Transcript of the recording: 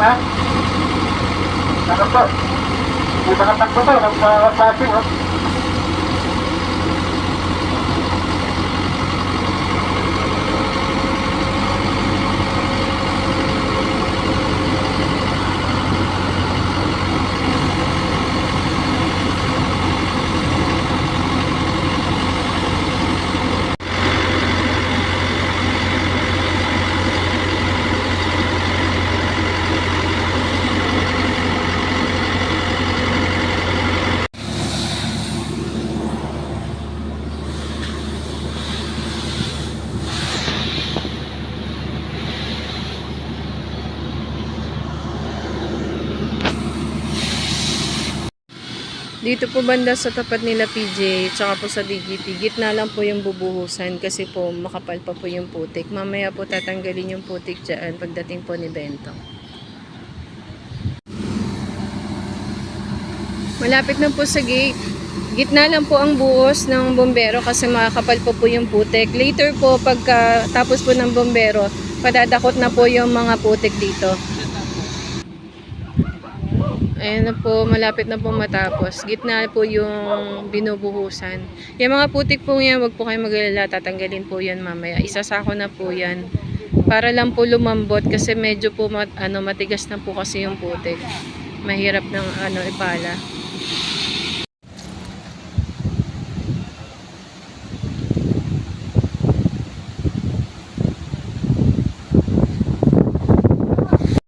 ha? Ano po? May mga takbo to, nagpa-passing, oh. Dito po banda sa tapat nila PJ, tsaka po sa DGT, gitna lang po yung bubuhusan kasi po makapal pa po yung putik. Mamaya po tatanggalin yung putik dyan pagdating po ni Bento. Malapit na po sa gate. Gitna lang po ang buhos ng bombero kasi makakapal po yung putik. Later po, pagka tapos po ng bombero, padadakot na po yung mga putik dito. Ayan na po, malapit na po matapos. Gitna po yung binubuhusan. Yung mga putik po yan, wag po kayo mag-alala. Tatanggalin po yan mamaya. Isasako na po yan. Para lang po lumambot kasi medyo po matigas na po kasi yung putik. Mahirap ng ipala.